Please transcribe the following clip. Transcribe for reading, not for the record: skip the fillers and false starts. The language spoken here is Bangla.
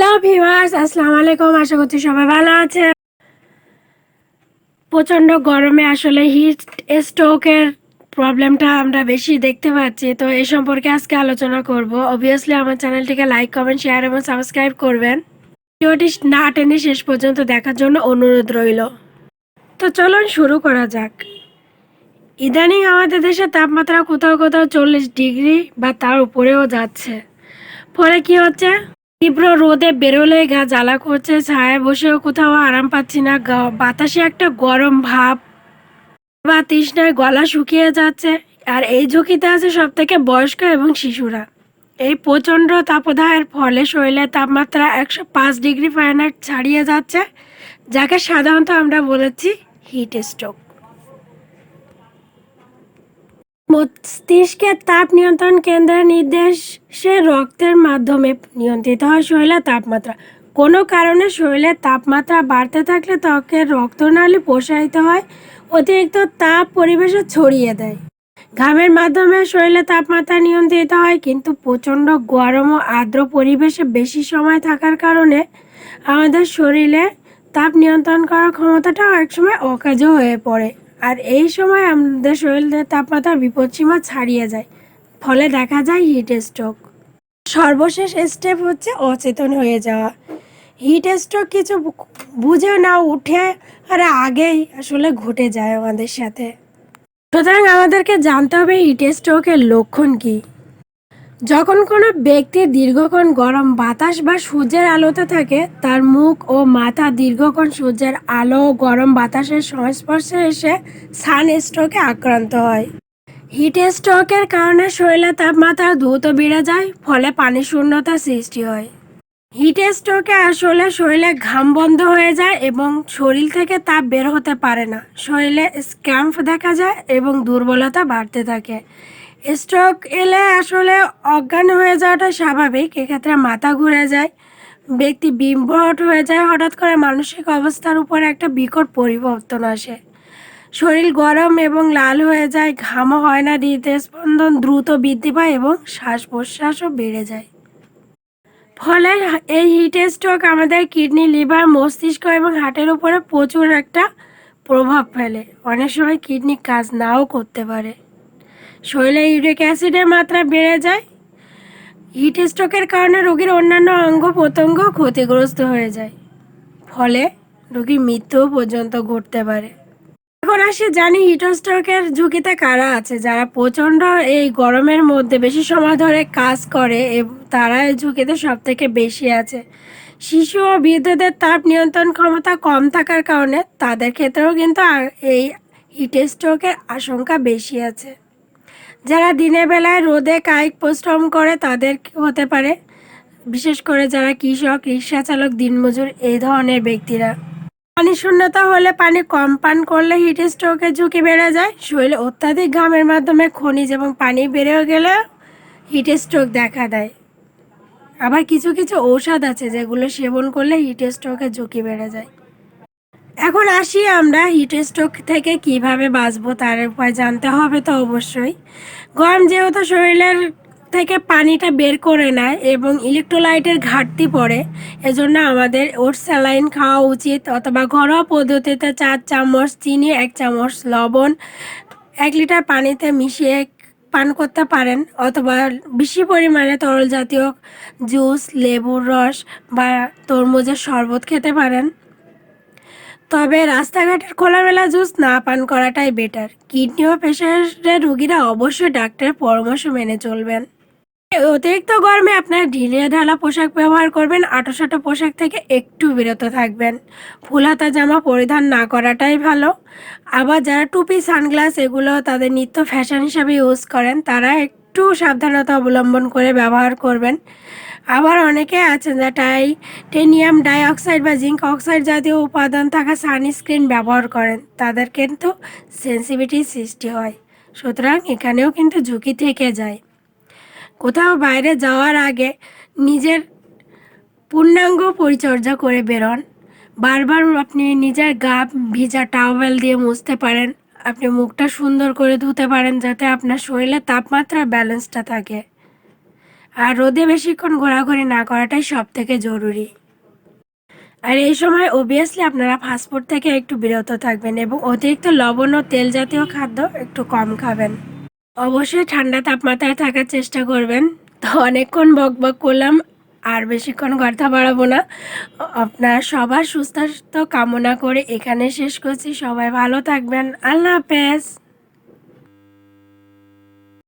হ্যালো ভিউয়ার্স, আসসালামু আলাইকুম। আশা করছি সবাই ভালো আছে। প্রচণ্ড গরমে আসলে হিট স্ট্রোকের প্রবলেমটা আমরা বেশি দেখতে পাচ্ছি। তো এই সম্পর্কে আজকে আলোচনা করব। অবভিয়াসলি আমার চ্যানেলটিকে লাইক, কমেন্ট, শেয়ার এবং সাবস্ক্রাইব করবেন। ভিডিওটি না টেনে শেষ পর্যন্ত দেখার জন্য অনুরোধ রইল। তো চলুন শুরু করা যাক। ইদানিং আমাদের দেশে তাপমাত্রা কোথাও কোথাও 40 ডিগ্রি বা তার উপরেও যাচ্ছে। ফলে কি হচ্ছে, তীব্র রোদে বেরোলে গা জ্বালা করছে, ছায়ায় বসেও কোথাও আরাম পাচ্ছি না, বাতাসে একটা গরম ভাব বা তৃষ্ণায় গলা শুকিয়ে যাচ্ছে। আর এই ঝুঁকিতে আছে সব থেকে বয়স্ক এবং শিশুরা। এই প্রচণ্ড তাপদাহের ফলে শরীরের তাপমাত্রা 105 ডিগ্রি ফারেনহাইট ছাড়িয়ে যাচ্ছে, যাকে সাধারণত আমরা বলেছি হিট স্ট্রোক। মস্তিষ্কের তাপ নিয়ন্ত্রণ কেন্দ্রের নির্দেশে রক্তের মাধ্যমে নিয়ন্ত্রিত হয় শরীরের তাপমাত্রা। কোনো কারণে শরীরের তাপমাত্রা বাড়তে থাকলে ত্বকের রক্তনালী প্রসারিত হয়, অতিরিক্ত তাপ পরিবেশে ছড়িয়ে দেয়। ঘামের মাধ্যমে শরীরের তাপমাত্রা নিয়ন্ত্রিত হয়, কিন্তু প্রচণ্ড গরম ও আর্দ্র পরিবেশে বেশি সময় থাকার কারণে আমাদের শরীরে তাপ নিয়ন্ত্রণ করার ক্ষমতাটাও একসময় অকাজও হয়ে পড়ে। আর এই সময় আমাদের শরীরের তাপমাত্রার বিপদসীমা ছাড়িয়ে যায়, ফলে দেখা যায় হিট স্ট্রোক। সর্বশেষ স্টেপ হচ্ছে অচেতন হয়ে যাওয়া। হিট স্ট্রোক কিছু বুঝে না উঠে আর আগেই আসলে ঘটে যায় আমাদের সাথে। সুতরাং আমাদেরকে জানতে হবে হিট স্ট্রোকের লক্ষণ কী। যখন কোনো ব্যক্তি দীর্ঘক্ষণ গরম বাতাস বা সূর্যের আলোতে থাকে, তার মুখ ও মাথা দীর্ঘক্ষণ সূর্যের আলো ও গরম বাতাসের সংস্পর্শে এসে সানস্ট্রোকে আক্রান্ত হয়। হিট স্ট্রোকের কারণে শরীরের তাপমাত্রা দ্রুত বেড়ে যায়, ফলে পানি শূন্যতার সৃষ্টি হয়। হিট স্ট্রোকে আসলে শরীরে ঘাম বন্ধ হয়ে যায় এবং শরীর থেকে তাপ বের হতে পারে না। শরীরে ক্র্যাম্প দেখা যায় এবং দুর্বলতা বাড়তে থাকে। স্ট্রোক এলে আসলে অজ্ঞান হয়ে যাওয়াটা স্বাভাবিক। এক্ষেত্রে মাথা ঘুরে যায়, ব্যক্তি বিভ্রাট হয়ে যায়, হঠাৎ করে মানসিক অবস্থার উপর একটা বিকট পরিবর্তন আসে। শরীর গরম এবং লাল হয়ে যায়, ঘামও হয় না, হৃদস্পন্দন দ্রুত বৃদ্ধি পায় এবং শ্বাস প্রশ্বাসও বেড়ে যায়। ফলে এই হিট স্ট্রোক আমাদের কিডনি, লিভার, মস্তিষ্ক এবং হার্টের উপরে প্রচুর একটা প্রভাব ফেলে। অনেক সময় কিডনি কাজ নাও করতে পারে। শরীরে ইউরিক অ্যাসিডের মাত্রা বেড়ে যায়। হিট স্ট্রোকের কারণে রোগীর অন্যান্য অঙ্গ প্রত্যঙ্গ ক্ষতিগ্রস্ত হয়ে যায়, ফলে রোগীর মৃত্যুও পর্যন্ত ঘটতে পারে। এখন আসি জানি হিট স্ট্রোকের ঝুঁকিতে কারা আছে। যারা প্রচণ্ড এই গরমের মধ্যে বেশি সময় ধরে কাজ করে তারা এই ঝুঁকিতে সব থেকে বেশি আছে। শিশু ও বৃদ্ধদের তাপ নিয়ন্ত্রণ ক্ষমতা কম থাকার কারণে তাদের ক্ষেত্রেও কিন্তু এই হিট স্ট্রোকের আশঙ্কা বেশি আছে। যারা দিনের বেলায় রোদে কায়িক পরিশ্রম করে তাদের হতে পারে, বিশেষ করে যারা কৃষক, রিক্সা চালক, দিনমজুর, এই ধরনের ব্যক্তিরা। পানি শূন্যতা হলে পানি কম পান করলে হিট স্ট্রোকের ঝুঁকি বেড়ে যায়। শরীরে অত্যাধিক ঘামের মাধ্যমে খনিজ এবং পানি বেড়েও গেলে হিট স্ট্রোক দেখা দেয়। আবার কিছু কিছু ঔষধ আছে যেগুলো সেবন করলে হিট স্ট্রোকের ঝুঁকি বেড়ে যায়। এখন আসি আমরা হিট স্ট্রোক থেকে কিভাবে বাঁচবো তার উপায় জানতে হবে। তো অবশ্যই গরম যেহেতু শরীরের থেকে পানিটা বের করে নেয় এবং ইলেকট্রোলাইটের ঘাটতি পড়ে, এজন্য আমাদের ওটস স্যালাইন খাওয়া উচিত, অথবা ঘরোয়া পদ্ধতিতে 4 চামচ চিনি, 1 চামচ লবণ 1 লিটার পানিতে মিশিয়ে পান করতে পারেন, অথবা বেশি পরিমাণে তরল জাতীয় জুস, লেবুর রস বা তরমুজের শরবত খেতে পারেন। তবে রাস্তাঘাটের খোলামেলা জুস না পান করাটাই বেটার। কিডনি ও প্রেশারের রোগীরা অবশ্যই ডাক্তারের পরামর্শ মেনে চলবেন। অতিরিক্ত গরমে আপনার ঢিলে ঢালা পোশাক ব্যবহার করবেন। আঁটো পোশাক থেকে একটু বিরত থাকবেন। ফুলহাতা জামা পরিধান না করাটাই ভালো। আবার যারা টুপি, সানগ্লাস এগুলো তাদের নিত্য ফ্যাশন হিসাবে ইউজ করেন, তারা একটু সাবধানতা অবলম্বন করে ব্যবহার করবেন। আবার অনেকে আছেন যা টাইটেনিয়াম ডাইঅক্সাইড বা জিঙ্ক অক্সাইড জাতীয় উপাদান থাকা সানস্ক্রিন ব্যবহার করেন, তাদের কিন্তু সেন্সিটিভিটির সৃষ্টি হয়। সুতরাং এখানেও কিন্তু ঝুঁকি থেকে যায়। কোথাও বাইরে যাওয়ার আগে নিজের পূর্ণাঙ্গ পরিচর্যা করে বেরোন। বারবার আপনি নিজের গা ভিজা টাওয়েল দিয়ে মুছতে পারেন। আপনি মুখটা সুন্দর করে ধুতে পারেন, যাতে আপনার শরীরের তাপমাত্রার ব্যালেন্সটা থাকে। আর রোদে বেশিক্ষণ ঘোরাঘুরি না করাটাই সব থেকে জরুরি। আর এই সময় অবভিয়াসলি আপনারা ফাস্টফুড থেকে একটু বিরত থাকবেন এবং অতিরিক্ত লবণ ও তেল জাতীয় খাদ্য একটু কম খাবেন। অবশ্যই ঠান্ডা তাপমাত্রায় থাকার চেষ্টা করবেন। তো অনেকক্ষণ বকবক করলাম, আর বেশিক্ষণ কথা বাড়াবো না। আপনার সবার সুস্বাস্থ্য কামনা করে এখানে শেষ করছি। সবাই ভালো থাকবেন। আল্লাহ হাফেজ।